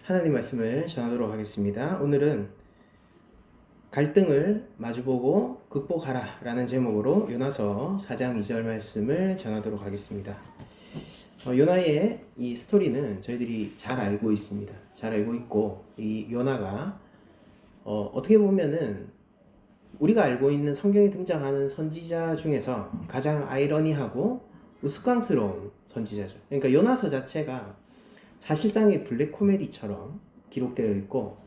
하나님 말씀을 전하도록 하겠습니다. 오늘은 갈등을 마주보고 극복하라 라는 제목으로 요나서 4장 2절 말씀을 전하도록 하겠습니다. 요나의 이 스토리는 저희들이 잘 알고 있습니다. 잘 알고 있고, 이 요나가 어떻게 보면은 우리가 알고 있는 성경에 등장하는 선지자 중에서 가장 아이러니하고 우스꽝스러운 선지자죠. 그러니까 요나서 자체가 사실상의 블랙 코미디처럼 기록되어 있고,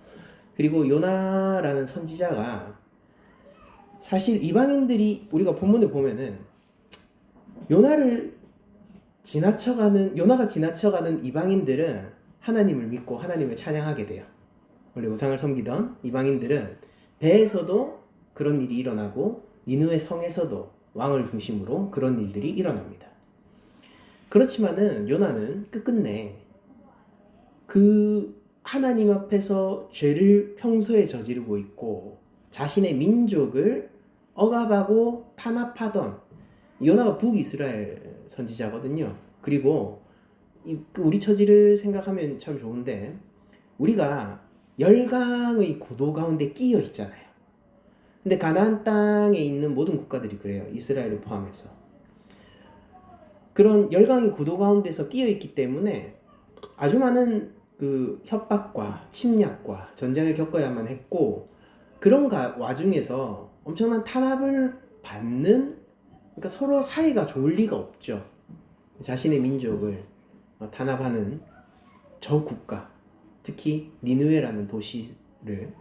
그리고 요나라는 선지자가 사실 이방인들이 우리가 본문을 보면은 요나가 지나쳐가는 이방인들은 하나님을 믿고 하나님을 찬양하게 돼요. 원래 우상을 섬기던 이방인들은 배에서도 그런 일이 일어나고 니느웨 성에서도 왕을 중심으로 그런 일들이 일어납니다. 그렇지만은 요나는 끝끝내 그 하나님 앞에서 죄를 평소에 저지르고 있고 자신의 민족을 억압하고 탄압하던, 요나가 북이스라엘 선지자거든요. 그리고 우리 처지를 생각하면 참 좋은데, 우리가 열강의 구도 가운데 끼어 있잖아요. 근데 가나안 땅에 있는 모든 국가들이 그래요. 이스라엘을 포함해서. 그런 열강의 구도 가운데서 끼어 있기 때문에 아주 많은 그 협박과 침략과 전쟁을 겪어야만 했고, 그런 와중에서 엄청난 탄압을 받는, 그러니까 서로 사이가 좋을 리가 없죠. 자신의 민족을 탄압하는 저 국가, 특히 니느웨라는 도시를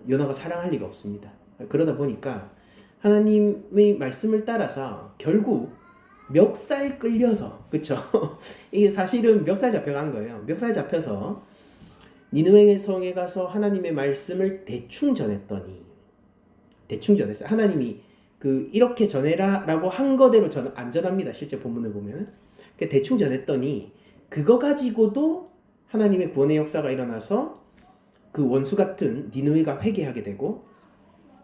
요나가 사랑할 리가 없습니다. 그러다 보니까 하나님의 말씀을 따라서 결국 멱살 끌려서, 그쵸? 이게 사실은 멱살 잡혀간 거예요. 멱살 잡혀서 니느웨 성에 가서 하나님의 말씀을 대충 전했어요. 하나님이 이렇게 전해라라고 한 거대로 안 전합니다. 실제 본문을 보면 대충 전했더니 그거 가지고도 하나님의 구원의 역사가 일어나서 그 원수 같은 니느웨가 회개하게 되고,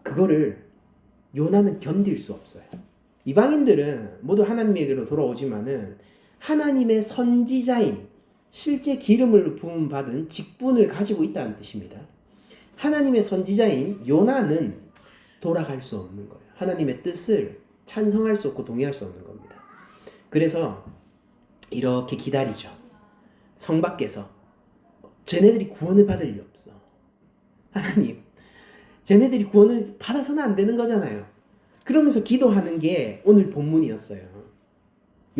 그거를 요나는 견딜 수 없어요. 이방인들은 모두 하나님에게로 돌아오지만은 하나님의 선지자인, 실제 기름을 부음 받은 직분을 가지고 있다는 뜻입니다. 하나님의 선지자인 요나는 돌아갈 수 없는 거예요. 하나님의 뜻을 찬성할 수 없고 동의할 수 없는 겁니다. 그래서 이렇게 기다리죠. 성 밖에서. 쟤네들이 구원을 받을 리 없어. 하나님, 쟤네들이 구원을 받아서는 안 되는 거잖아요. 그러면서 기도하는 게 오늘 본문이었어요.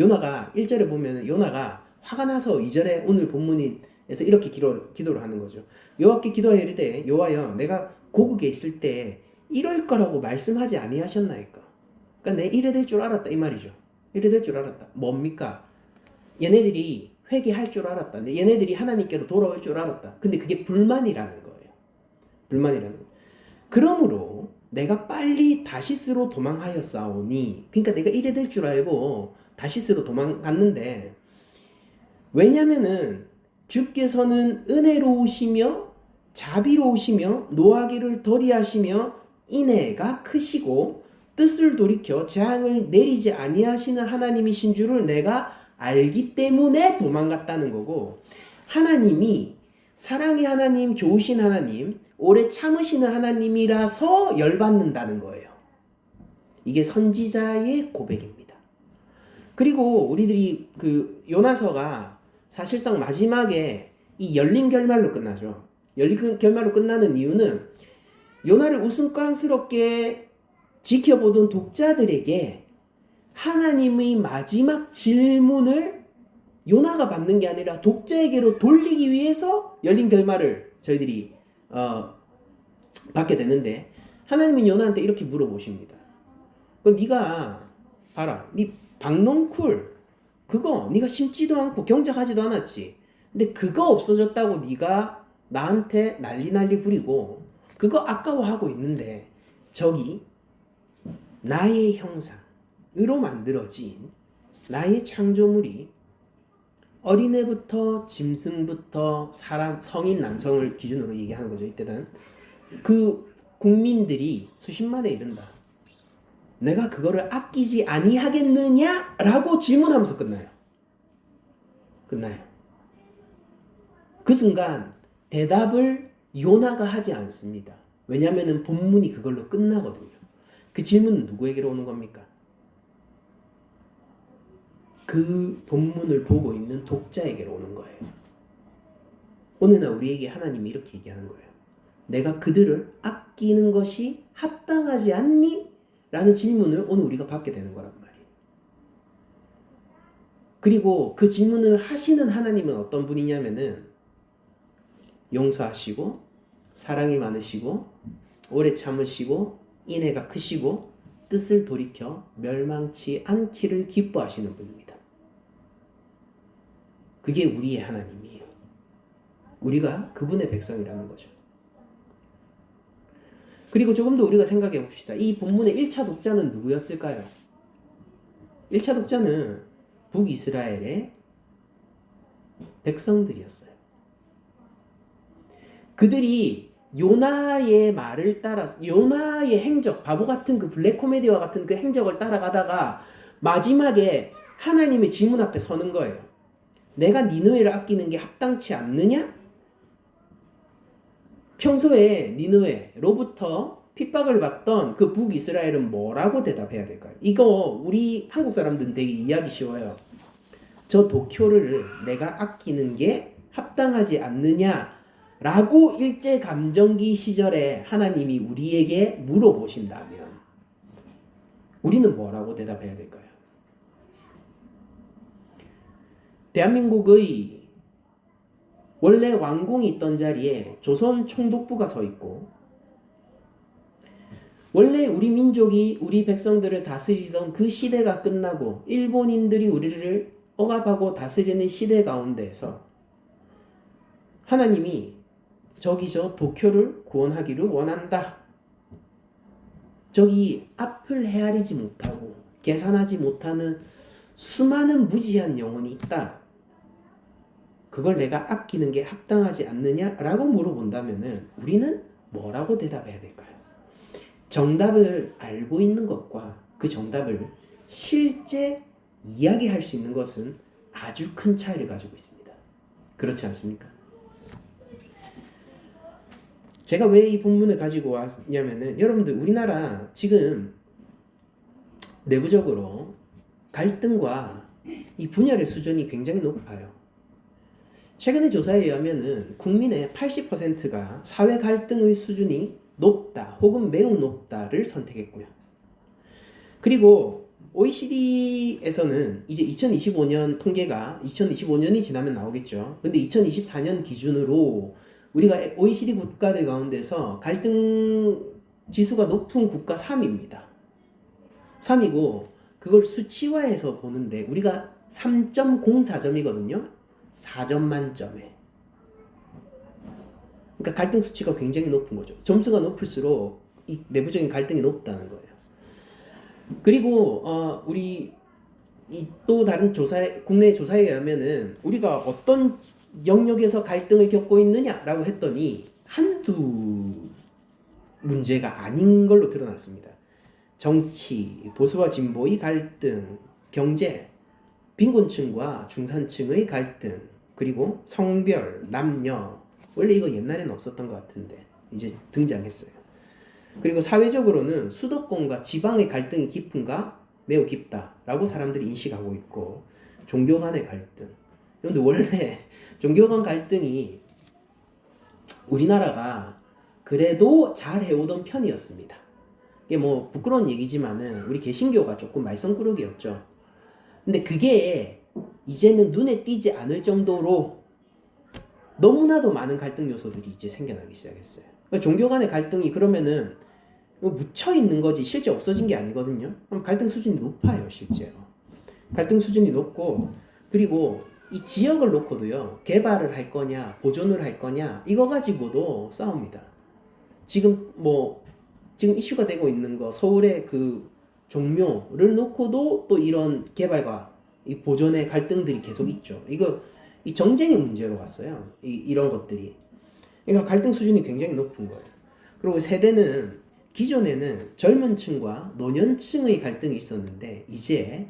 요나가 1절에 보면 요나가 화가 나서 2절에 오늘 본문에서 이렇게 기도를 하는 거죠. 여호와께 기도하여 이르되, 여호와여, 내가 고국에 있을 때 이럴 거라고 말씀하지 아니하셨나이까. 그러니까 내 이래 될 줄 알았다 이 말이죠. 이래 될 줄 알았다. 뭡니까? 얘네들이 회개할 줄 알았다. 얘네들이 하나님께로 돌아올 줄 알았다. 근데 그게 불만이라는 거예요. 불만이라는 거예요. 그러므로 내가 빨리 다시스로 도망하였사오니, 그러니까 내가 이래 될 줄 알고 다시스로 도망갔는데, 왜냐면은 주께서는 은혜로우시며 자비로우시며 노하기를 더디하시며 인애가 크시고 뜻을 돌이켜 재앙을 내리지 아니하시는 하나님이신 줄을 내가 알기 때문에 도망갔다는 거고, 하나님이 사랑의 하나님, 좋으신 하나님, 오래 참으시는 하나님이라서 열받는다는 거예요. 이게 선지자의 고백입니다. 그리고 우리들이 요나서가 사실상 마지막에 이 열린 결말로 끝나죠. 열린 결말로 끝나는 이유는 요나를 우스꽝스럽게 지켜보던 독자들에게 하나님의 마지막 질문을 요나가 받는 게 아니라 독자에게로 돌리기 위해서 열린 결말을 저희들이 받게 되는데, 하나님은 요나한테 이렇게 물어보십니다. 네가 봐라, 네 박농쿨 그거 네가 심지도 않고 경작하지도 않았지. 근데 그거 없어졌다고 네가 나한테 난리 부리고 그거 아까워하고 있는데, 저기 나의 형상으로 만들어진 나의 창조물이 어린애부터 짐승부터 사람, 성인, 남성을 기준으로 얘기하는 거죠. 이때는 그 국민들이 수십만에 이른다. 내가 그거를 아끼지 아니하겠느냐라고 질문하면서 끝나요. 그 순간 대답을 요나가 하지 않습니다. 왜냐하면 본문이 그걸로 끝나거든요. 그 질문은 누구에게로 오는 겁니까? 그 본문을 보고 있는 독자에게로 오는 거예요. 오늘 날 우리에게 하나님이 이렇게 얘기하는 거예요. 내가 그들을 아끼는 것이 합당하지 않니? 라는 질문을 오늘 우리가 받게 되는 거란 말이에요. 그리고 그 질문을 하시는 하나님은 어떤 분이냐면은 용서하시고 사랑이 많으시고 오래 참으시고 인애가 크시고 뜻을 돌이켜 멸망치 않기를 기뻐하시는 분입니다. 그게 우리의 하나님이에요. 우리가 그분의 백성이라는 거죠. 그리고 조금 더 우리가 생각해 봅시다. 이 본문의 1차 독자는 누구였을까요? 1차 독자는 북이스라엘의 백성들이었어요. 그들이 요나의 말을 따라서 요나의 행적, 바보 같은 그 블랙 코미디와 같은 그 행적을 따라가다가 마지막에 하나님의 질문 앞에 서는 거예요. 내가 니느웨를 아끼는 게 합당치 않느냐? 평소에 니느웨로부터 핍박을 받던 그 북이스라엘은 뭐라고 대답해야 될까요? 이거 우리 한국 사람들은 되게 이해하기 쉬워요. 저 도쿄를 내가 아끼는 게 합당하지 않느냐라고 일제감정기 시절에 하나님이 우리에게 물어보신다면 우리는 뭐라고 대답해야 될까요? 대한민국의 원래 왕궁이 있던 자리에 조선 총독부가 서 있고 원래 우리 민족이 우리 백성들을 다스리던 그 시대가 끝나고 일본인들이 우리를 억압하고 다스리는 시대 가운데에서 하나님이 저기 저 도쿄를 구원하기를 원한다. 저기 앞을 헤아리지 못하고 계산하지 못하는 수많은 무지한 영혼이 있다. 그걸 내가 아끼는 게 합당하지 않느냐라고 물어본다면은 우리는 뭐라고 대답해야 될까요? 정답을 알고 있는 것과 그 정답을 실제 이야기할 수 있는 것은 아주 큰 차이를 가지고 있습니다. 그렇지 않습니까? 제가 왜 이 본문을 가지고 왔냐면은 여러분들 우리나라 지금 내부적으로 갈등과 이 분열의 수준이 굉장히 높아요. 최근의 조사에 의하면은 국민의 80%가 사회 갈등의 수준이 높다 혹은 매우 높다를 선택했고요. 그리고 OECD에서는 이제 2025년 통계가 2025년이 지나면 나오겠죠. 근데 2024년 기준으로 우리가 OECD 국가들 가운데서 갈등 지수가 높은 국가 3위입니다. 3위고 그걸 수치화해서 보는데 우리가 3.04점이거든요. 4점 만점에. 그러니까 갈등 수치가 굉장히 높은 거죠. 점수가 높을수록 이 내부적인 갈등이 높다는 거예요. 그리고 우리 또 다른 국내 조사에 의하면은 우리가 어떤 영역에서 갈등을 겪고 있느냐라고 했더니 한두 문제가 아닌 걸로 드러났습니다. 정치, 보수와 진보의 갈등, 경제, 빈곤층과 중산층의 갈등, 그리고 성별, 남녀. 원래 이거 옛날에는 없었던 것 같은데 이제 등장했어요. 그리고 사회적으로는 수도권과 지방의 갈등이 깊은가? 매우 깊다라고 사람들이 인식하고 있고, 종교 간의 갈등. 그런데 원래 종교 간 갈등이 우리나라가 그래도 잘 해오던 편이었습니다. 이게 뭐 부끄러운 얘기지만은 우리 개신교가 조금 말썽꾸러기였죠. 근데 그게 이제는 눈에 띄지 않을 정도로 너무나도 많은 갈등 요소들이 이제 생겨나기 시작했어요. 그러니까 종교 간의 갈등이 그러면은 묻혀 있는 거지 실제 없어진 게 아니거든요. 그럼 갈등 수준이 높아요, 실제로. 갈등 수준이 높고, 그리고 이 지역을 놓고도요, 개발을 할 거냐, 보존을 할 거냐, 이거 가지고도 싸웁니다. 지금 이슈가 되고 있는 거, 서울의 그 종묘를 놓고도 또 이런 개발과 이 보존의 갈등들이 계속 있죠. 이 정쟁의 문제로 갔어요. 이런 것들이. 그러니까 갈등 수준이 굉장히 높은 거예요. 그리고 세대는 기존에는 젊은 층과 노년층의 갈등이 있었는데 이제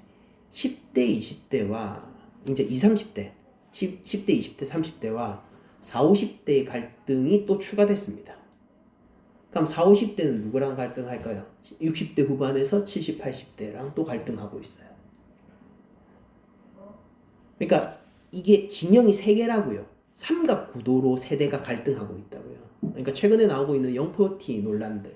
10대, 20대와 이제 20, 30대, 10대, 20대, 30대와 4, 50대의 갈등이 또 추가됐습니다. 그럼 4, 50대는 누구랑 갈등할까요? 60대 후반에서 70, 80대랑 또 갈등하고 있어요. 그러니까 이게 진영이 3개라고요. 삼각구도로 세대가 갈등하고 있다고요. 그러니까 최근에 나오고 있는 영포티 논란들,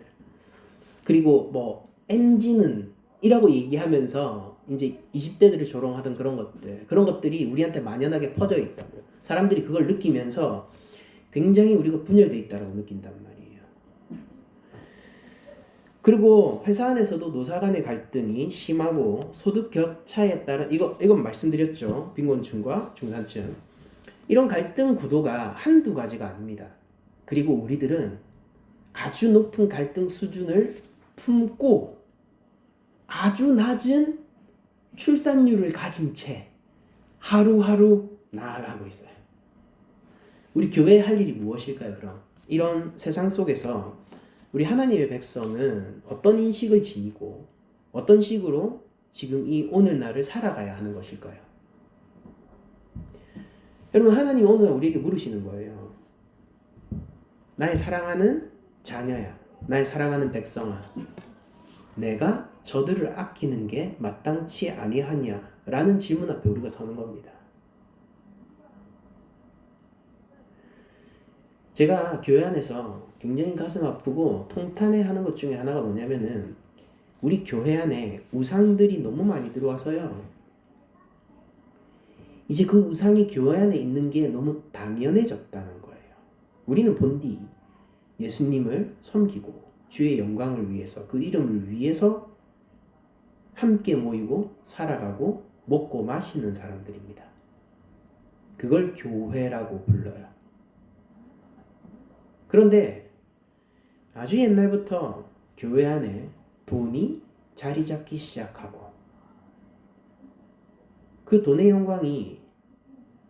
그리고 뭐 MZ는 이라고 얘기하면서 이제 20대들을 조롱하던 그런 것들이 우리한테 만연하게 퍼져 있다고요. 사람들이 그걸 느끼면서 굉장히 우리가 분열돼 있다고 느낀단 말이에요. 그리고 회사 안에서도 노사 간의 갈등이 심하고 소득 격차에 따른 이건 말씀드렸죠. 빈곤층과 중산층. 이런 갈등 구도가 한두 가지가 아닙니다. 그리고 우리들은 아주 높은 갈등 수준을 품고 아주 낮은 출산율을 가진 채 하루하루 나아가고 있어요. 우리 교회에 할 일이 무엇일까요, 그럼? 이런 세상 속에서 우리 하나님의 백성은 어떤 인식을 지니고 어떤 식으로 지금 이 오늘날을 살아가야 하는 것일까요? 여러분, 하나님은 오늘 우리에게 물으시는 거예요. 나의 사랑하는 자녀야, 나의 사랑하는 백성아, 내가 저들을 아끼는 게 마땅치 아니하냐? 라는 질문 앞에 우리가 서는 겁니다. 제가 교회 안에서 굉장히 가슴 아프고 통탄해하는 것 중에 하나가 뭐냐면은 우리 교회 안에 우상들이 너무 많이 들어와서요. 이제 그 우상이 교회 안에 있는 게 너무 당연해졌다는 거예요. 우리는 본디 예수님을 섬기고 주의 영광을 위해서, 그 이름을 위해서 함께 모이고 살아가고 먹고 마시는 사람들입니다. 그걸 교회라고 불러요. 그런데 아주 옛날부터 교회 안에 돈이 자리 잡기 시작하고 그 돈의 영광이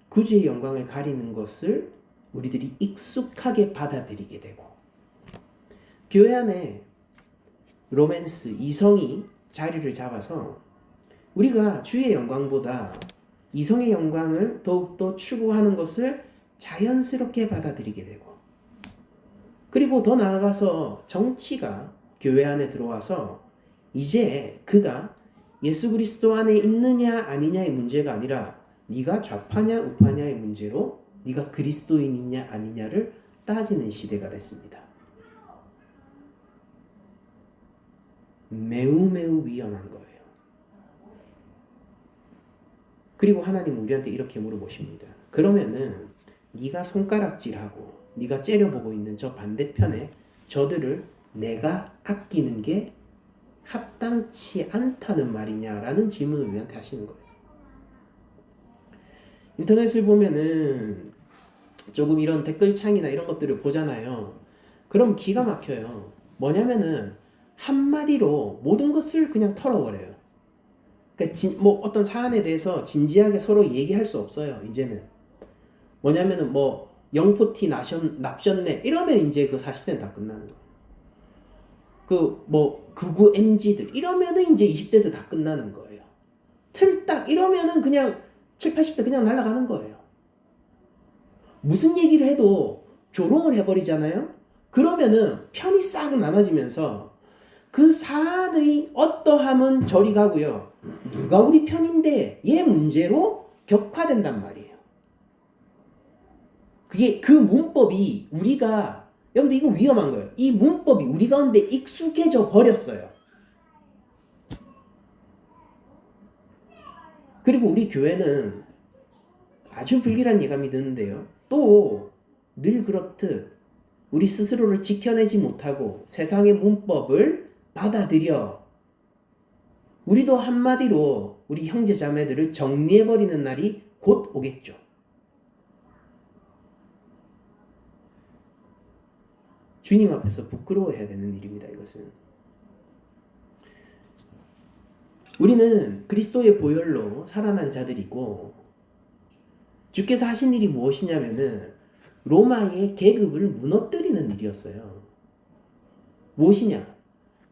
구주의 영광을 가리는 것을 우리들이 익숙하게 받아들이게 되고, 교회 안에 로맨스, 이성이 자리를 잡아서 우리가 주의 영광보다 이성의 영광을 더욱더 추구하는 것을 자연스럽게 받아들이게 되고, 그리고 더 나아가서 정치가 교회 안에 들어와서 이제 그가 예수 그리스도 안에 있느냐 아니냐의 문제가 아니라 네가 좌파냐 우파냐의 문제로 네가 그리스도인이냐 아니냐를 따지는 시대가 됐습니다. 매우 매우 위험한 거예요. 그리고 하나님은 우리한테 이렇게 물어보십니다. 그러면은 네가 손가락질하고 네가 째려보고 있는 저 반대편에 저들을 내가 아끼는 게 합당치 않다는 말이냐라는 질문을 우리한테 하시는 거예요. 인터넷을 보면은 조금 이런 댓글창이나 이런 것들을 보잖아요. 그럼 기가 막혀요. 뭐냐면은 한마디로 모든 것을 그냥 털어버려요. 그러니까 뭐 어떤 사안에 대해서 진지하게 서로 얘기할 수 없어요. 이제는 뭐냐면은 뭐 영포티 납셨네 이러면 이제 그 40대는 다 끝나는 거예요. 그 뭐 극우 MZ들 이러면은 이제 20대도 다 끝나는 거예요. 틀딱 이러면은 그냥 7, 80대 그냥 날아가는 거예요. 무슨 얘기를 해도 조롱을 해버리잖아요. 그러면은 편이 싹 나눠지면서 그 사안의 어떠함은 저리 가고요. 누가 우리 편인데 얘 문제로 격화된단 말이에요. 그게 그 문법이 우리가, 여러분들 이거 위험한 거예요. 이 문법이 우리 가운데 익숙해져 버렸어요. 그리고 우리 교회는 아주 불길한 예감이 드는데요. 또 늘 그렇듯 우리 스스로를 지켜내지 못하고 세상의 문법을 받아들여 우리도 한마디로 우리 형제 자매들을 정리해버리는 날이 곧 오겠죠. 주님 앞에서 부끄러워해야 되는 일입니다. 이것은 우리는 그리스도의 보혈로 살아난 자들이고, 주께서 하신 일이 무엇이냐면은 로마의 계급을 무너뜨리는 일이었어요. 무엇이냐?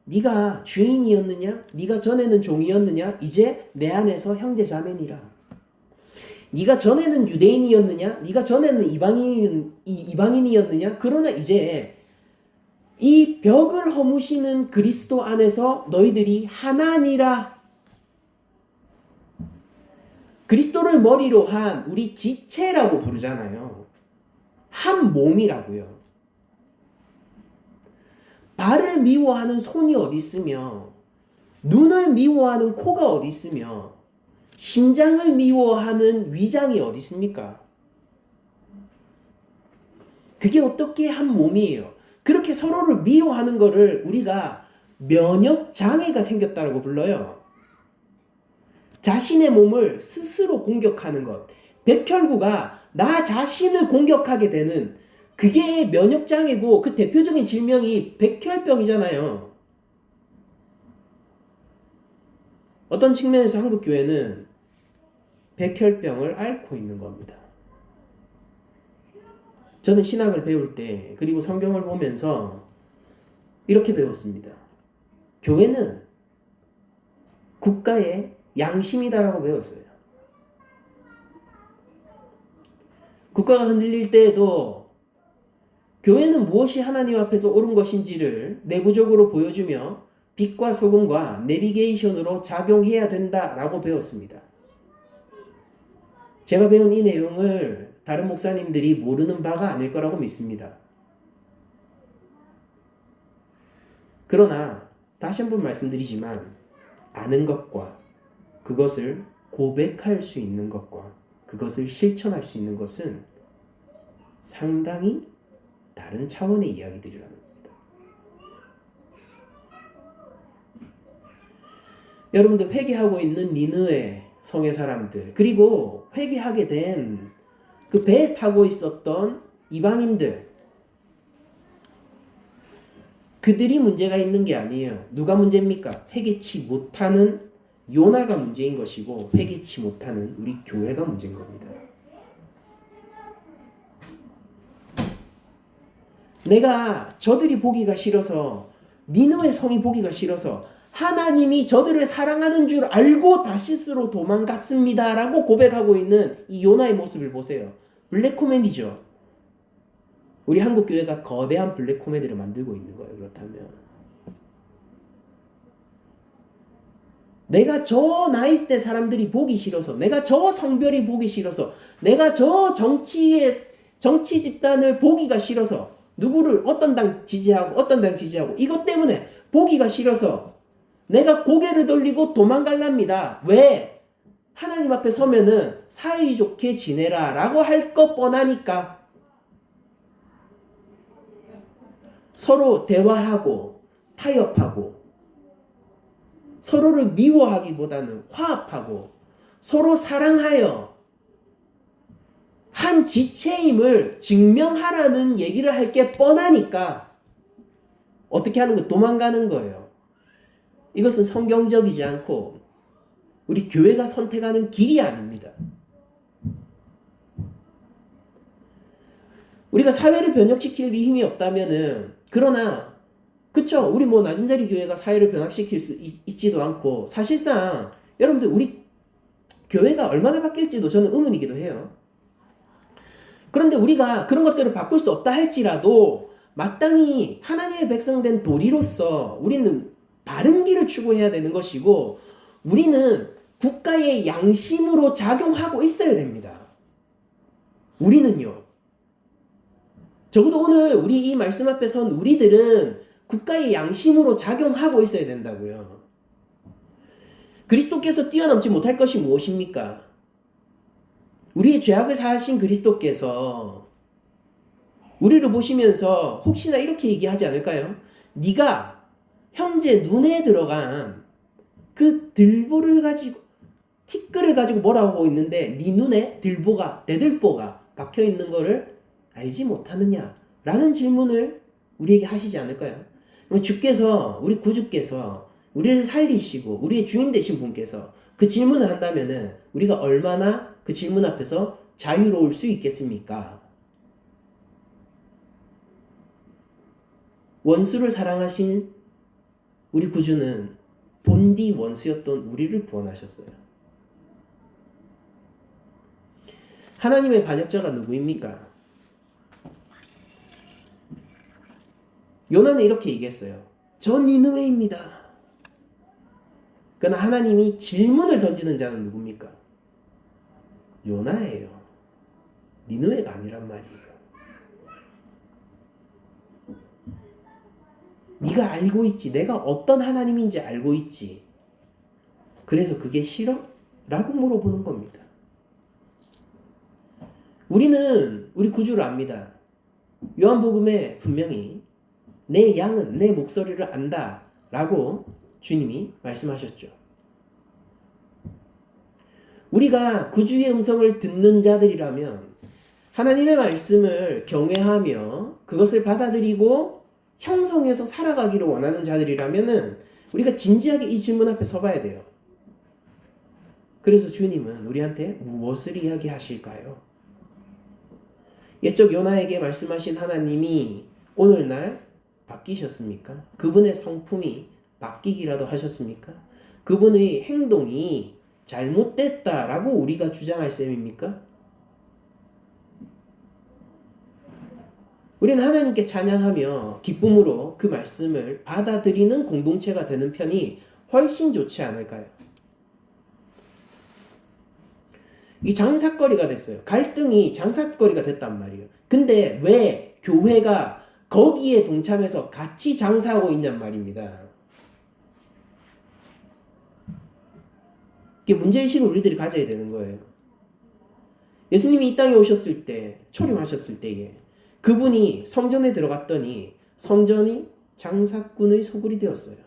네가 주인이었느냐? 네가 전에는 종이었느냐? 이제 내 안에서 형제 자매니라. 네가 전에는 유대인이었느냐? 네가 전에는 이방인이었느냐? 그러나 이제 이 벽을 허무시는 그리스도 안에서 너희들이 하나니라. 그리스도를 머리로 한 우리 지체라고 부르잖아요. 한 몸이라고요. 발을 미워하는 손이 어디 있으며 눈을 미워하는 코가 어디 있으며 심장을 미워하는 위장이 어디 있습니까? 그게 어떻게 한 몸이에요? 그렇게 서로를 미워하는 거를 우리가 면역 장애가 생겼다고 불러요. 자신의 몸을 스스로 공격하는 것. 백혈구가 나 자신을 공격하게 되는 그게 면역 장애고 그 대표적인 질병이 백혈병이잖아요. 어떤 측면에서 한국 교회는 백혈병을 앓고 있는 겁니다. 저는 신학을 배울 때 그리고 성경을 보면서 이렇게 배웠습니다. 교회는 국가의 양심이다라고 배웠어요. 국가가 흔들릴 때에도 교회는 무엇이 하나님 앞에서 옳은 것인지를 내부적으로 보여주며 빛과 소금과 내비게이션으로 작용해야 된다라고 배웠습니다. 제가 배운 이 내용을 다른 목사님들이 모르는 바가 아닐 거라고 믿습니다. 그러나 다시 한번 말씀드리지만 아는 것과 그것을 고백할 수 있는 것과 그것을 실천할 수 있는 것은 상당히 다른 차원의 이야기들이라는 겁니다. 여러분들 회개하고 있는 니느웨 성의 사람들 그리고 회개하게 된 그 배에 타고 있었던 이방인들 그들이 문제가 있는 게 아니에요. 누가 문제입니까? 회개치 못하는 요나가 문제인 것이고 회개치 못하는 우리 교회가 문제인 겁니다. 내가 저들이 보기가 싫어서 니느웨 성이 보기가 싫어서 하나님이 저들을 사랑하는 줄 알고 다시스로 도망갔습니다 라고 고백하고 있는 이 요나의 모습을 보세요. 블랙 코미디죠. 우리 한국 교회가 거대한 블랙 코미디를 만들고 있는 거예요. 그렇다면 내가 저 나이 때 사람들이 보기 싫어서 내가 저 성별이 보기 싫어서 내가 저 정치 집단을 보기가 싫어서 누구를 어떤 당 지지하고 이것 때문에 보기가 싫어서 내가 고개를 돌리고 도망갈랍니다. 왜? 하나님 앞에 서면은 사이좋게 지내라 라고 할 것 뻔하니까. 서로 대화하고 타협하고 서로를 미워하기보다는 화합하고 서로 사랑하여 한 지체임을 증명하라는 얘기를 할 게 뻔하니까 어떻게 하는 거 도망가는 거예요. 이것은 성경적이지 않고 우리 교회가 선택하는 길이 아닙니다. 우리가 사회를 변혁시킬 힘이 없다면은 그러나 그쵸 우리 뭐 낮은 자리 교회가 사회를 변화시킬 수 있지도 않고 사실상 여러분들 우리 교회가 얼마나 바뀔지도 저는 의문이기도 해요. 그런데 우리가 그런 것들을 바꿀 수 없다 할지라도 마땅히 하나님의 백성된 도리로서 우리는 바른 길을 추구해야 되는 것이고 우리는 국가의 양심으로 작용하고 있어야 됩니다. 우리는요. 적어도 오늘 우리 이 말씀 앞에 선 우리들은 국가의 양심으로 작용하고 있어야 된다고요. 그리스도께서 뛰어넘지 못할 것이 무엇입니까? 우리의 죄악을 사하신 그리스도께서 우리를 보시면서 혹시나 이렇게 얘기하지 않을까요? 네가 형제 눈에 들어간 그 들보를 가지고 티끌을 가지고 뭐라고 하고 있는데 네 눈에 대들보가 박혀 있는 거를 알지 못하느냐? 라는 질문을 우리에게 하시지 않을까요? 주께서 우리 구주께서 우리를 살리시고 우리의 주인 되신 분께서 그 질문을 한다면은 우리가 얼마나 그 질문 앞에서 자유로울 수 있겠습니까? 원수를 사랑하신 우리 구주는 본디 원수였던 우리를 구원하셨어요. 하나님의 반역자가 누구입니까? 요나는 이렇게 얘기했어요. 전 니느웨입니다. 그러나 하나님이 질문을 던지는 자는 누굽니까? 요나예요. 니느웨가 아니란 말이에요. 네가 알고 있지. 내가 어떤 하나님인지 알고 있지. 그래서 그게 싫어? 라고 물어보는 겁니다. 우리는 우리 구주를 압니다. 요한복음에 분명히 내 양은 내 목소리를 안다 라고 주님이 말씀하셨죠. 우리가 구주의 음성을 듣는 자들이라면 하나님의 말씀을 경외하며 그것을 받아들이고 형성해서 살아가기를 원하는 자들이라면 우리가 진지하게 이 질문 앞에 서봐야 돼요. 그래서 주님은 우리한테 무엇을 이야기하실까요? 옛적 요나에게 말씀하신 하나님이 오늘날 바뀌셨습니까? 그분의 성품이 바뀌기라도 하셨습니까? 그분의 행동이 잘못됐다라고 우리가 주장할 셈입니까? 우리는 하나님께 찬양하며 기쁨으로 그 말씀을 받아들이는 공동체가 되는 편이 훨씬 좋지 않을까요? 이 장사거리가 됐어요. 갈등이 장사거리가 됐단 말이에요. 근데 왜 교회가 거기에 동참해서 같이 장사하고 있냔 말입니다. 이게 문제의식을 우리들이 가져야 되는 거예요. 예수님이 이 땅에 오셨을 때, 초림하셨을 때에 그분이 성전에 들어갔더니 성전이 장사꾼의 소굴이 되었어요.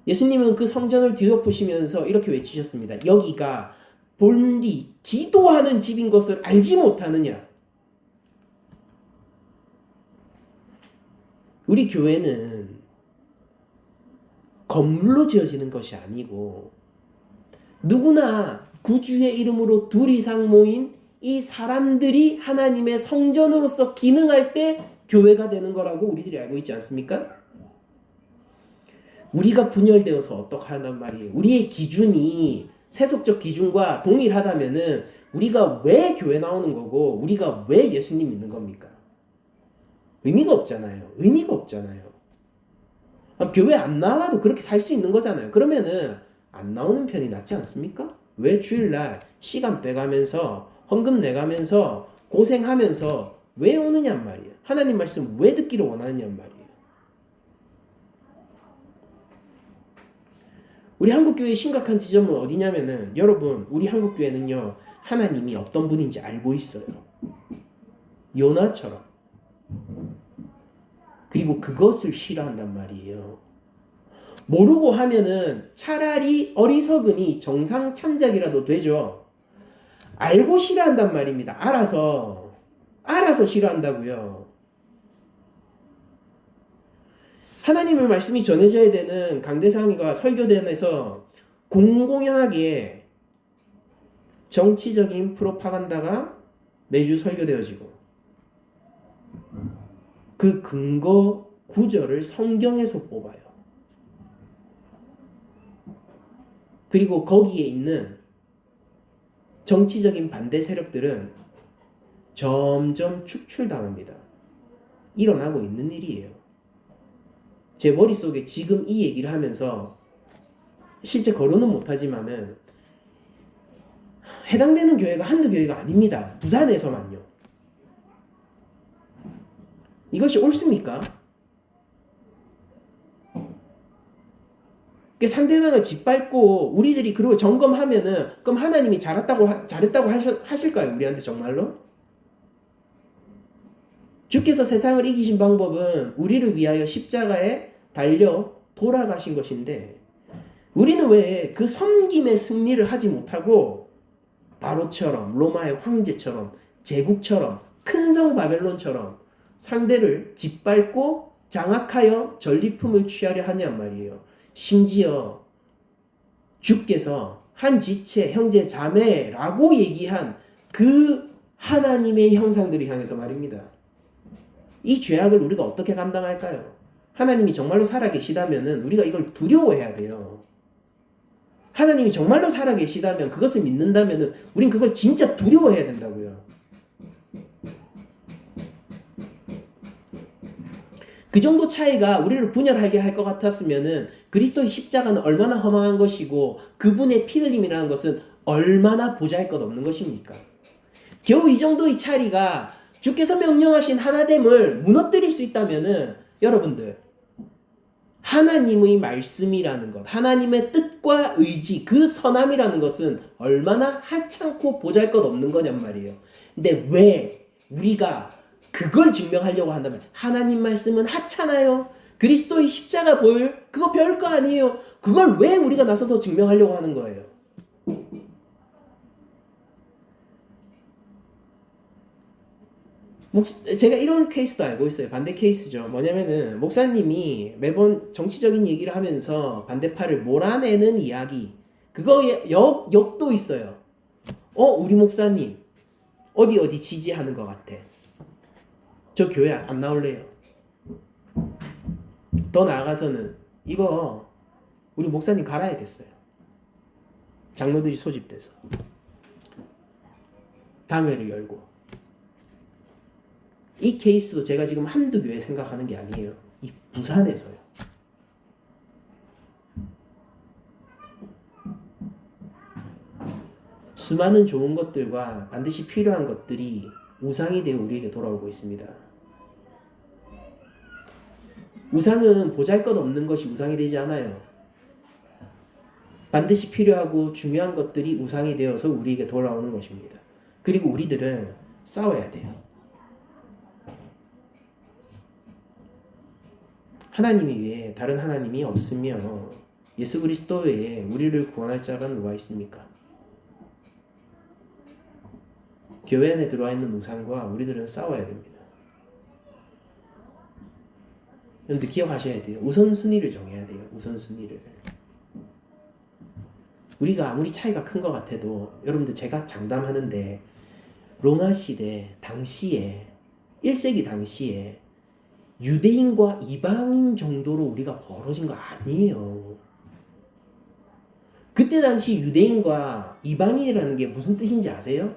예수님은 그 성전을 뒤덮으시면서 이렇게 외치셨습니다. 여기가 본디 기도하는 집인 것을 알지 못하느냐? 우리 교회는 건물로 지어지는 것이 아니고 누구나 구주의 이름으로 둘 이상 모인 이 사람들이 하나님의 성전으로서 기능할 때 교회가 되는 거라고 우리들이 알고 있지 않습니까? 우리가 분열되어서 어떻게 하단 말이에요? 우리의 기준이 세속적 기준과 동일하다면은 우리가 왜 교회 나오는 거고 우리가 왜 예수님 믿는 겁니까? 의미가 없잖아요. 의미가 없잖아요. 교회 안 나와도 그렇게 살 수 있는 거잖아요. 그러면은 안 나오는 편이 낫지 않습니까? 왜 주일날 시간 빼가면서 헌금 내가면서 고생하면서 왜 오느냔 말이에요. 하나님 말씀 왜 듣기를 원하느냔 말이에요. 우리 한국교회의 심각한 지점은 어디냐면은 여러분 우리 한국교회는요 하나님이 어떤 분인지 알고 있어요. 요나처럼. 그리고 그것을 싫어한단 말이에요. 모르고 하면은 차라리 어리석으니 정상 참작이라도 되죠. 알고 싫어한단 말입니다. 알아서 싫어한다고요. 하나님의 말씀이 전해져야 되는 강대상이가 설교대에서 공공연하게 정치적인 프로파간다가 매주 설교되어지고 그 근거 구절을 성경에서 뽑아요. 그리고 거기에 있는 정치적인 반대 세력들은 점점 축출당합니다. 일어나고 있는 일이에요. 제 머릿속에 지금 이 얘기를 하면서 실제 거론은 못하지만은 해당되는 교회가 한두 교회가 아닙니다. 부산에서만요. 이것이 옳습니까? 상대방을 짓밟고 우리들이 그리고 점검하면은 그럼 하나님이 잘했다고 하실까요? 우리한테 정말로? 주께서 세상을 이기신 방법은 우리를 위하여 십자가에 달려 돌아가신 것인데 우리는 왜 그 섬김의 승리를 하지 못하고 바로처럼 로마의 황제처럼 제국처럼 큰 성 바벨론처럼 상대를 짓밟고 장악하여 전리품을 취하려 하냔 말이에요. 심지어 주께서 한 지체 형제 자매라고 얘기한 그 하나님의 형상들을 향해서 말입니다. 이 죄악을 우리가 어떻게 감당할까요? 하나님이 정말로 살아계시다면은 우리가 이걸 두려워해야 돼요. 하나님이 정말로 살아계시다면, 그것을 믿는다면 우린 그걸 진짜 두려워해야 된다고요. 그 정도 차이가 우리를 분열하게 할 것 같았으면은 그리스도의 십자가는 얼마나 허망한 것이고 그분의 피 흘림이라는 것은 얼마나 보잘것없는 것입니까? 겨우 이 정도의 차이가 주께서 명령하신 하나됨을 무너뜨릴 수 있다면은 여러분들, 하나님의 말씀이라는 것, 하나님의 뜻과 의지, 그 선함이라는 것은 얼마나 하찮고 보잘것없는 거냔 말이에요. 근데 왜 우리가 그걸 증명하려고 한다면, 하나님 말씀은 하찮아요, 그리스도의 십자가 보혈 그거 별거 아니에요, 그걸 왜 우리가 나서서 증명하려고 하는 거예요? 제가 이런 케이스도 알고 있어요. 반대 케이스죠. 뭐냐면은 목사님이 매번 정치적인 얘기를 하면서 반대파를 몰아내는 이야기, 그거에 역도 있어요. 우리 목사님 어디 지지하는 것 같아, 저 교회 안 나올래요. 더 나아가서는 이거 우리 목사님 갈아야겠어요, 장로들이 소집돼서 당회를 열고. 이 케이스도 제가 지금 한두 교회 생각하는 게 아니에요. 이 부산에서요. 수많은 좋은 것들과 반드시 필요한 것들이 우상이 되어 우리에게 돌아오고 있습니다. 우상은 보잘것없는 것이 우상이 되지 않아요. 반드시 필요하고 중요한 것들이 우상이 되어서 우리에게 돌아오는 것입니다. 그리고 우리들은 싸워야 돼요. 하나님 외에 다른 하나님이 없으며 예수 그리스도 외에 우리를 구원할 자가 누가 있습니까? 교회 안에 들어와 있는 우상과 우리들은 싸워야 됩니다. 여러분들 기억하셔야 돼요. 우선순위를 정해야 돼요. 우선순위를. 우리가 아무리 차이가 큰 것 같아도, 여러분들 제가 장담하는데 로마 시대 당시에, 1세기 당시에 유대인과 이방인 정도로 우리가 벌어진 거 아니에요. 그때 당시 유대인과 이방인이라는 게 무슨 뜻인지 아세요?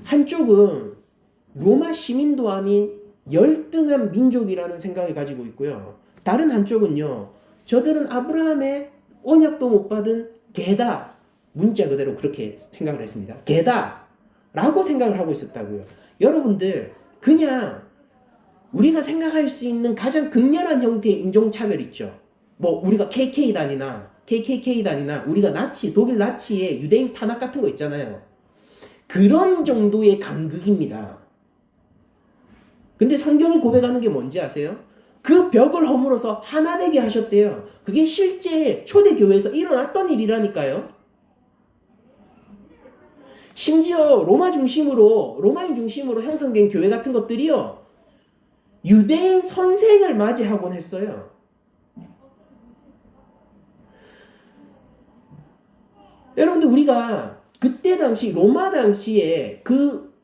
한쪽은 로마 시민도 아닌 열등한 민족이라는 생각을 가지고 있고요. 다른 한쪽은요, 저들은 아브라함의 언약도 못 받은 개다. 문자 그대로 그렇게 생각을 했습니다. 개다 라고 생각을 하고 있었다고요. 여러분들, 그냥 우리가 생각할 수 있는 가장 극렬한 형태의 인종차별 있죠. 뭐 우리가 KK단이나 우리가 독일 나치의 유대인 탄압 같은 거 있잖아요. 그런 정도의 간극입니다. 근데 성경이 고백하는 게 뭔지 아세요? 그 벽을 허물어서 하나 되게 하셨대요. 그게 실제 초대교회에서 일어났던 일이라니까요. 심지어 로마인 중심으로 형성된 교회 같은 것들이요, 유대인 선생을 맞이하곤 했어요. 여러분들, 우리가 그때 당시 로마 당시에 그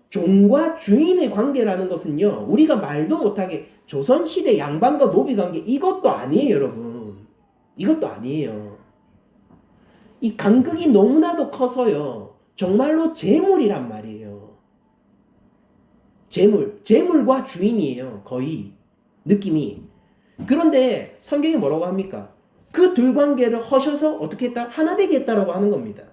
종과 주인의 관계라는 것은요, 우리가 말도 못하게 조선시대 양반과 노비 관계, 이것도 아니에요. 여러분, 이것도 아니에요. 이 간극이 너무나도 커서요, 정말로 재물이란 말이에요. 재물과 주인이에요. 거의 느낌이. 그런데 성경이 뭐라고 합니까? 그 둘 관계를 허셔서 어떻게 했다? 하나 되게 했다라고 하는 겁니다.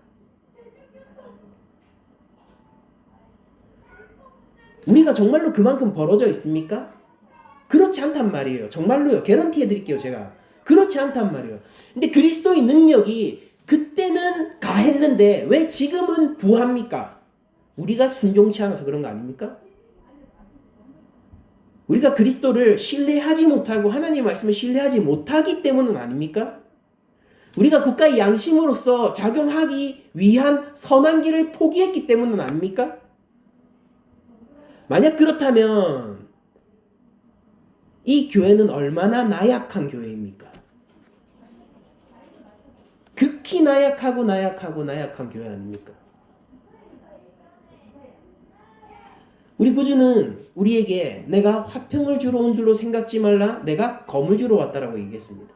우리가 정말로 그만큼 벌어져 있습니까? 그렇지 않단 말이에요. 정말로요. 개런티 해드릴게요. 제가. 그렇지 않단 말이에요. 근데 그리스도의 능력이 그때는 가했는데 왜 지금은 부합니까? 우리가 순종치 않아서 그런 거 아닙니까? 우리가 그리스도를 신뢰하지 못하고 하나님의 말씀을 신뢰하지 못하기 때문은 아닙니까? 우리가 국가의 양심으로서 작용하기 위한 선한 길을 포기했기 때문은 아닙니까? 만약 그렇다면 이 교회는 얼마나 나약한 교회입니까? 극히 나약한 교회 아닙니까? 우리 구주는 우리에게 내가 화평을 주러 온 줄로 생각지 말라, 내가 검을 주러 왔다라고 얘기했습니다.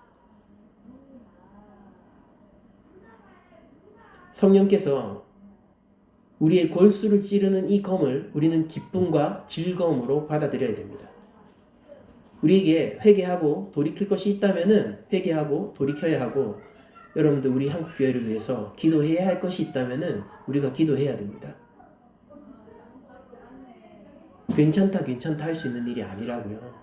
성령께서 우리의 골수를 찌르는 이 검을 우리는 기쁨과 즐거움으로 받아들여야 됩니다. 우리에게 회개하고 돌이킬 것이 있다면은 회개하고 돌이켜야 하고, 여러분들 우리 한국교회를 위해서 기도해야 할 것이 있다면은 우리가 기도해야 됩니다. 괜찮다 할 수 있는 일이 아니라고요.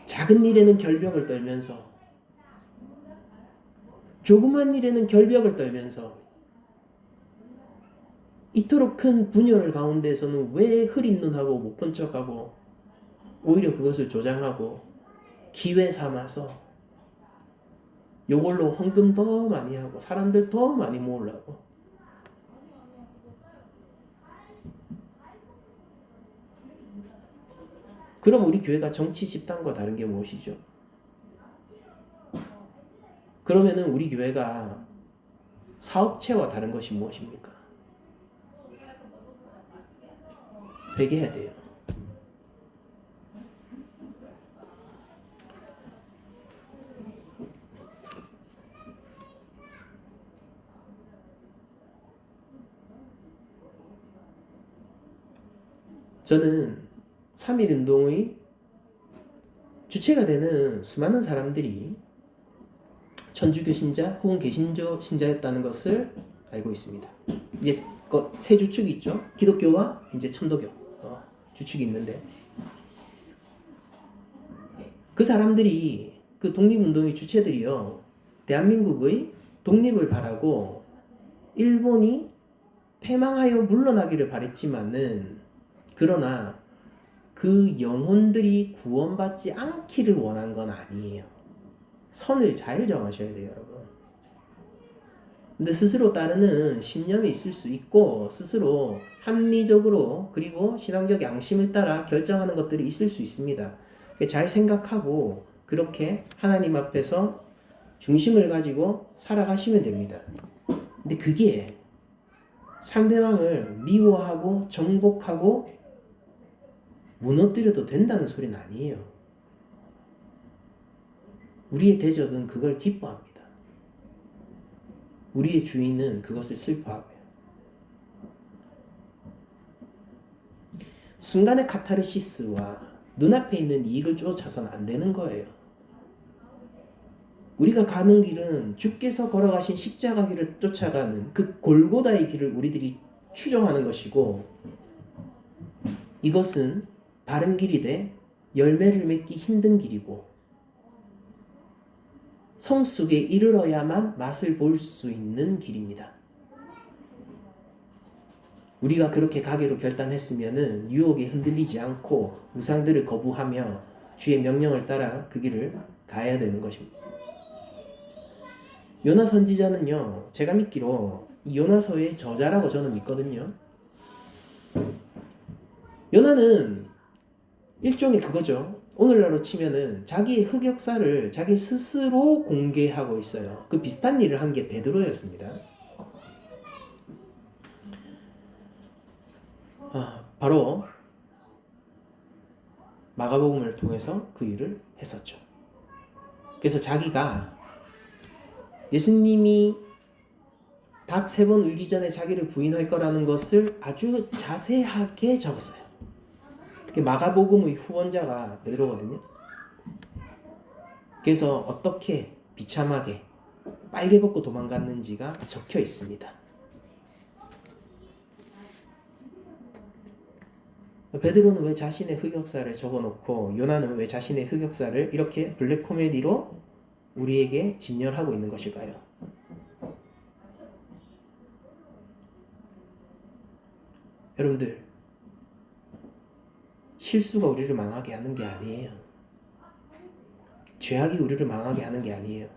작은 일에는 결벽을 떨면서, 조그만 일에는 결벽을 떨면서, 이토록 큰 분열 가운데서는 왜 흐린 눈하고 못 본 척하고 오히려 그것을 조장하고 기회 삼아서 요걸로 헌금 더 많이 하고 사람들 더 많이 모으려고. 그럼 우리 교회가 정치 집단과 다른 게 무엇이죠? 그러면은 우리 교회가 사업체와 다른 것이 무엇입니까? 회개해야 돼요. 저는 3.1 운동의 주체가 되는 수많은 사람들이 천주교 신자 혹은 개신교 신자였다는 것을 알고 있습니다. 이제 세 주축이 있죠. 기독교와 이제 천도교 주축이 있는데, 그 사람들이, 그 독립운동의 주체들이요, 대한민국의 독립을 바라고 일본이 패망하여 물러나기를 바랬지만은, 그러나 그 영혼들이 구원받지 않기를 원한 건 아니에요. 선을 잘 정하셔야 돼요, 여러분. 근데 스스로 따르는 신념이 있을 수 있고, 스스로 합리적으로 그리고 신앙적 양심을 따라 결정하는 것들이 있을 수 있습니다. 잘 생각하고 그렇게 하나님 앞에서 중심을 가지고 살아가시면 됩니다. 근데 그게 상대방을 미워하고 정복하고 무너뜨려도 된다는 소리는 아니에요. 우리의 대적은 그걸 기뻐합니다. 우리의 주인은 그것을 슬퍼하고요. 순간의 카타르시스와 눈앞에 있는 이익을 쫓아서는 안 되는 거예요. 우리가 가는 길은 주께서 걸어가신 십자가 길을 쫓아가는 그 골고다의 길을 우리들이 추종하는 것이고, 이것은 바른 길이 돼 열매를 맺기 힘든 길이고, 성숙에 이르러야만 맛을 볼 수 있는 길입니다. 우리가 그렇게 가기로 결단했으면은 유혹에 흔들리지 않고 우상들을 거부하며 주의 명령을 따라 그 길을 가야 되는 것입니다. 요나 선지자는요, 제가 믿기로 이 요나서의 저자라고 저는 믿거든요. 요나는 일종의 그거죠. 오늘날로 치면은 자기의 흑역사를 자기 스스로 공개하고 있어요. 그 비슷한 일을 한 게 베드로였습니다. 바로 마가복음을 통해서 그 일을 했었죠. 그래서 자기가 예수님이 닭 3번 울기 전에 자기를 부인할 거라는 것을 아주 자세하게 적었어요. 마가복음의 후원자가 베드로거든요. 그래서 어떻게 비참하게 빨개 벗고 도망갔는지가 적혀 있습니다. 베드로는 왜 자신의 흑역사를 적어놓고 요나는 왜 자신의 흑역사를 이렇게 블랙 코미디로 우리에게 진열하고 있는 것일까요? 여러분들, 실수가 우리를 망하게 하는 게 아니에요. 죄악이 우리를 망하게 하는 게 아니에요.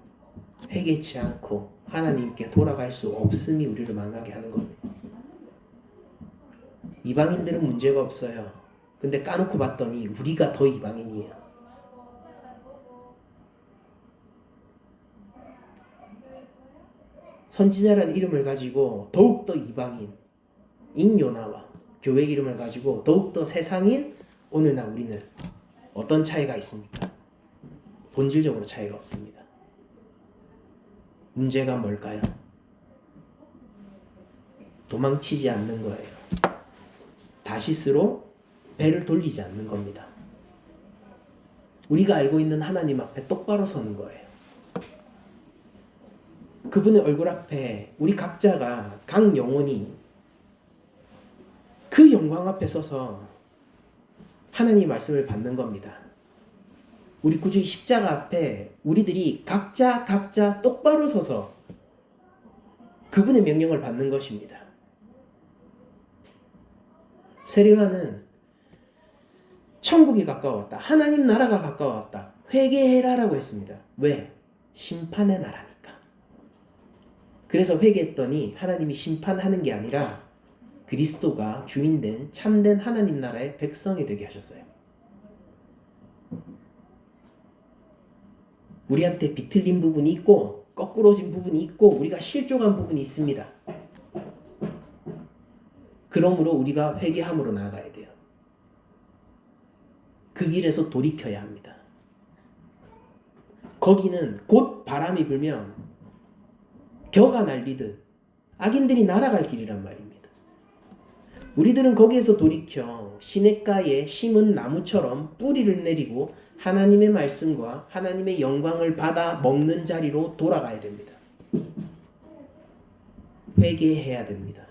회개치 않고 하나님께 돌아갈 수 없음이 우리를 망하게 하는 겁니다. 이방인들은 문제가 없어요. 근데 까놓고 봤더니 우리가 더 이방인이에요. 선지자라는 이름을 가지고 더욱더 이방인 요나와 교회 이름을 가지고 더욱더 세상인 오늘날 우리는 어떤 차이가 있습니까? 본질적으로 차이가 없습니다. 문제가 뭘까요? 도망치지 않는 거예요. 다시스로 배를 돌리지 않는 겁니다. 우리가 알고 있는 하나님 앞에 똑바로 서는 거예요. 그분의 얼굴 앞에 우리 각자가 각 영혼이 그 영광 앞에 서서 하나님 말씀을 받는 겁니다. 우리 구주의 십자가 앞에 우리들이 각자 똑바로 서서 그분의 명령을 받는 것입니다. 세례요한은 천국이 가까웠다. 하나님 나라가 가까웠다. 회개해라라고 했습니다. 왜? 심판의 나라니까. 그래서 회개했더니 하나님이 심판하는 게 아니라 그리스도가 주인된 참된 하나님 나라의 백성이 되게 하셨어요. 우리한테 비틀린 부분이 있고 거꾸로진 부분이 있고 우리가 실족한 부분이 있습니다. 그러므로 우리가 회개함으로 나아가야 돼요. 그 길에서 돌이켜야 합니다. 거기는 곧 바람이 불면 겨가 날리듯 악인들이 날아갈 길이란 말입니다. 우리들은 거기에서 돌이켜 시냇가에 심은 나무처럼 뿌리를 내리고 하나님의 말씀과 하나님의 영광을 받아 먹는 자리로 돌아가야 됩니다. 회개해야 됩니다.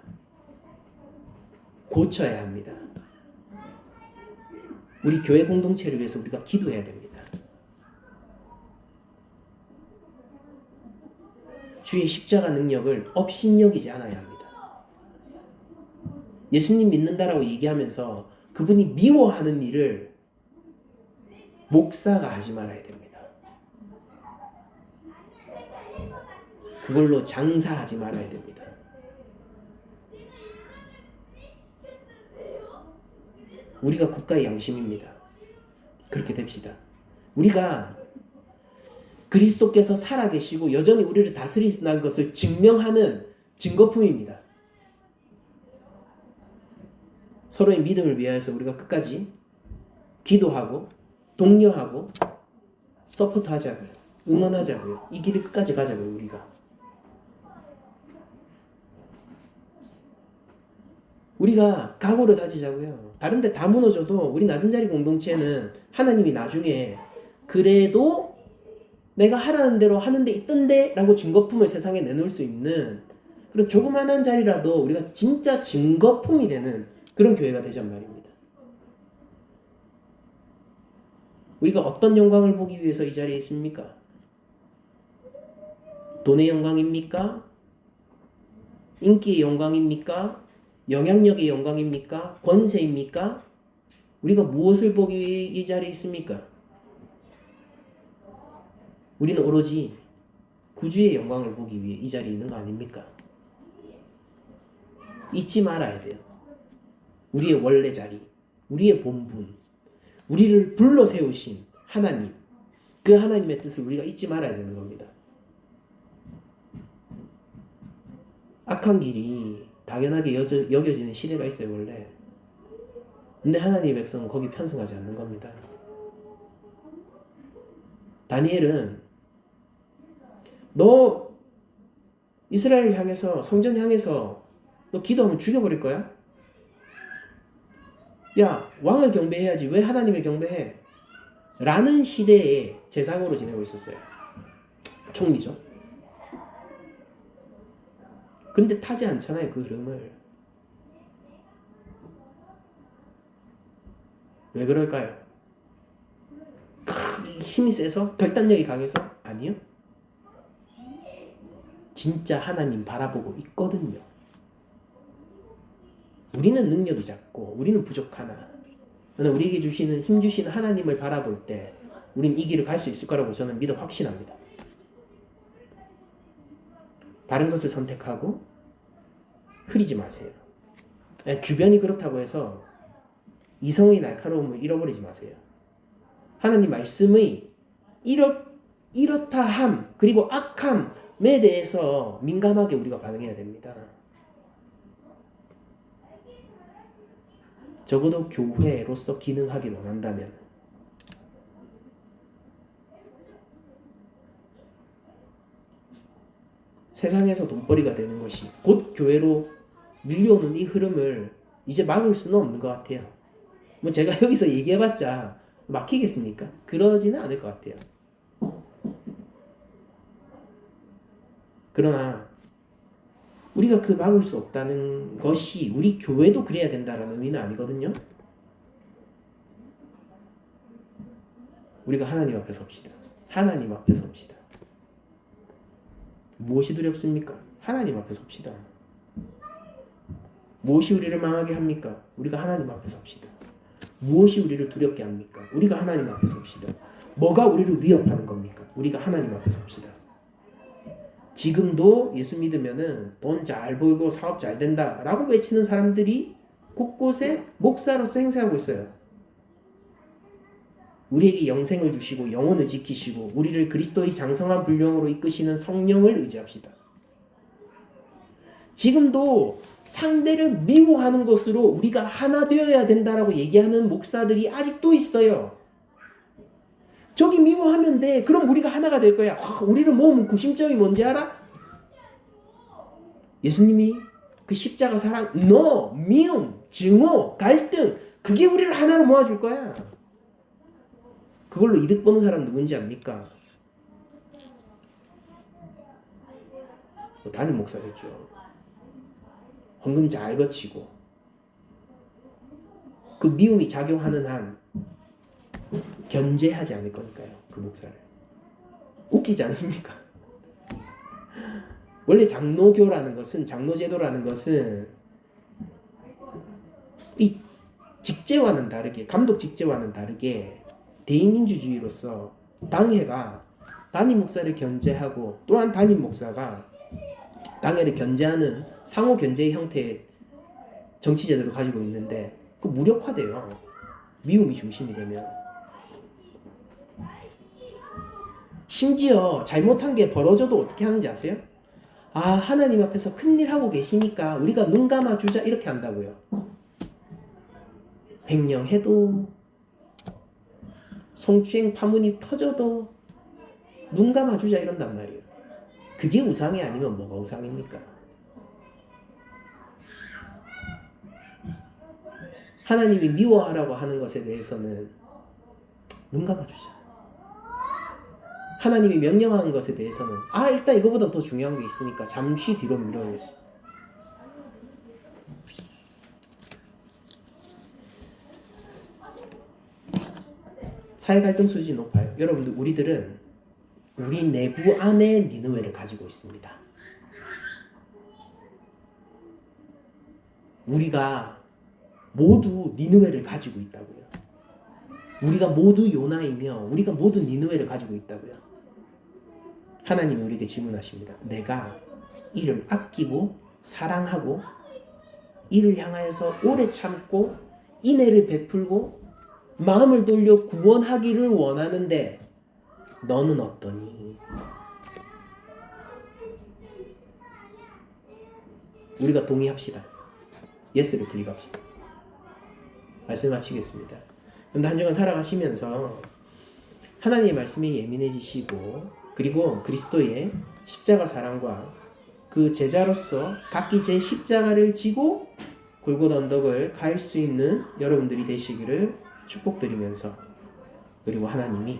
고쳐야 합니다. 우리 교회 공동체를 위해서 우리가 기도해야 됩니다. 주의 십자가 능력을 업신여기지 않아야 합니다. 예수님 믿는다라고 얘기하면서 그분이 미워하는 일을 목사가 하지 말아야 됩니다. 그걸로 장사하지 말아야 됩니다. 우리가 국가의 양심입니다. 그렇게 됩시다. 우리가 그리스도께서 살아계시고 여전히 우리를 다스리신다는 것을 증명하는 증거품입니다. 서로의 믿음을 위하여서 우리가 끝까지 기도하고 독려하고 서포트하자고요. 응원하자고요. 이 길을 끝까지 가자고요. 우리가 각오를 다지자고요. 다른 데 다 무너져도 우리 낮은 자리 공동체는 하나님이 나중에 그래도 내가 하라는 대로 하는데 있던데 라고 증거품을 세상에 내놓을 수 있는 그런 조그만한 자리라도 우리가 진짜 증거품이 되는 그런 교회가 되잔 말입니다. 우리가 어떤 영광을 보기 위해서 이 자리에 있습니까? 돈의 영광입니까? 인기의 영광입니까? 영향력의 영광입니까? 권세입니까? 우리가 무엇을 보기 위해 이 자리에 있습니까? 우리는 오로지 구주의 영광을 보기 위해 이 자리에 있는 거 아닙니까? 잊지 말아야 돼요. 우리의 원래 자리, 우리의 본분, 우리를 불러 세우신 하나님, 그 하나님의 뜻을 우리가 잊지 말아야 되는 겁니다. 악한 길이 당연하게 여겨지는 시대가 있어요, 원래. 근데 하나님의 백성은 거기 편승하지 않는 겁니다. 다니엘은 너 이스라엘 향해서 성전 향해서 너 기도하면 죽여버릴 거야? 야, 왕을 경배해야지 왜 하나님을 경배해? 라는 시대에 제상으로 지내고 있었어요. 총리죠. 근데 타지 않잖아요, 그 흐름을. 왜 그럴까요? 힘이 세서? 결단력이 강해서? 아니요. 진짜 하나님 바라보고 있거든요. 우리는 능력이 작고 우리는 부족하나 그러나 우리에게 주시는 힘 주시는 하나님을 바라볼 때 우린 이 길을 갈 수 있을 거라고 저는 믿어 확신합니다. 다른 것을 선택하고 흐리지 마세요. 주변이 그렇다고 해서 이성의 날카로움을 잃어버리지 마세요. 하나님 말씀의 이렇다 함 그리고 악함에 대해서 민감하게 우리가 반응해야 됩니다. 적어도 교회로서 기능하길 원한다면 세상에서 돈벌이가 되는 것이 곧 교회로 밀려오는 이 흐름을 이제 막을 수는 없는 것 같아요. 뭐 제가 여기서 얘기해봤자 막히겠습니까? 그러지는 않을 것 같아요. 그러나 우리가 그 막을 수 없다는 것이 우리 교회도 그래야 된다라는 의미는 아니거든요. 우리가 하나님 앞에 섭시다. 하나님 앞에 섭시다. 무엇이 두렵습니까? 하나님 앞에 섭시다. 무엇이 우리를 망하게 합니까? 우리가 하나님 앞에 섭시다. 무엇이 우리를 두렵게 합니까? 우리가 하나님 앞에 섭시다. 뭐가 우리를 위협하는 겁니까? 우리가 하나님 앞에 섭시다. 지금도 예수 믿으면은 돈 잘 벌고 사업 잘 된다 라고 외치는 사람들이 곳곳에 목사로서 행세하고 있어요. 우리에게 영생을 주시고 영혼을 지키시고 우리를 그리스도의 장성한 분량으로 이끄시는 성령을 의지합시다. 지금도 상대를 미워하는 것으로 우리가 하나 되어야 된다라고 얘기하는 목사들이 아직도 있어요. 저기 미워하면 돼. 그럼 우리가 하나가 될 거야. 우리를 모으면 구심점이 뭔지 알아? 예수님이 그 십자가 사랑, 미움, 증오, 갈등, 그게 우리를 하나로 모아줄 거야. 그걸로 이득 보는 사람 누군지 압니까? 담임 목사겠죠. 헌금 잘 거치고 그 미움이 작용하는 한 견제하지 않을 거니까요. 그 목사를. 웃기지 않습니까? 원래 장로교라는 것은, 장로제도라는 것은 이 직제와는 다르게, 감독 직제와는 다르게 대의민주주의로서 당회가 담임 목사를 견제하고 또한 담임 목사가 당회를 견제하는 상호 견제의 형태의 정치제도를 가지고 있는데 그 무력화돼요. 미움이 중심이 되면. 심지어 잘못한 게 벌어져도 어떻게 하는지 아세요? 하나님 앞에서 큰일 하고 계시니까 우리가 눈 감아주자 이렇게 한다고요. 횡령해도 성추행 파문이 터져도 눈 감아주자 이런단 말이에요. 그게 우상이 아니면 뭐가 우상입니까? 하나님이 미워하라고 하는 것에 대해서는 눈 감아주자. 하나님이 명령하는 것에 대해서는 일단 이거보다 더 중요한 게 있으니까 잠시 뒤로 미뤄야겠어. 사회 갈등 수준이 높아요. 여러분들, 우리들은 우리 내부 안에 니느웨를 가지고 있습니다. 우리가 모두 니느웨를 가지고 있다고요. 우리가 모두 요나이며 우리가 모두 니느웨를 가지고 있다고요. 하나님이 우리에게 질문하십니다. 내가 이를 아끼고 사랑하고 이를 향하여서 오래 참고 인애를 베풀고 마음을 돌려 구원하기를 원하는데 너는 어떠니? 우리가 동의합시다. 예스를 클릭합시다. 말씀 마치겠습니다. 그런데 한 주간 살아가시면서 하나님의 말씀에 예민해지시고 그리고 그리스도의 십자가 사랑과 그 제자로서 각기 제 십자가를 지고 골고다 언덕을 갈 수 있는 여러분들이 되시기를 축복드리면서, 그리고 하나님이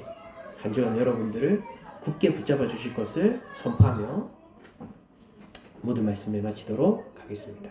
한 주간 여러분들을 굳게 붙잡아 주실 것을 선포하며 모든 말씀을 마치도록 하겠습니다.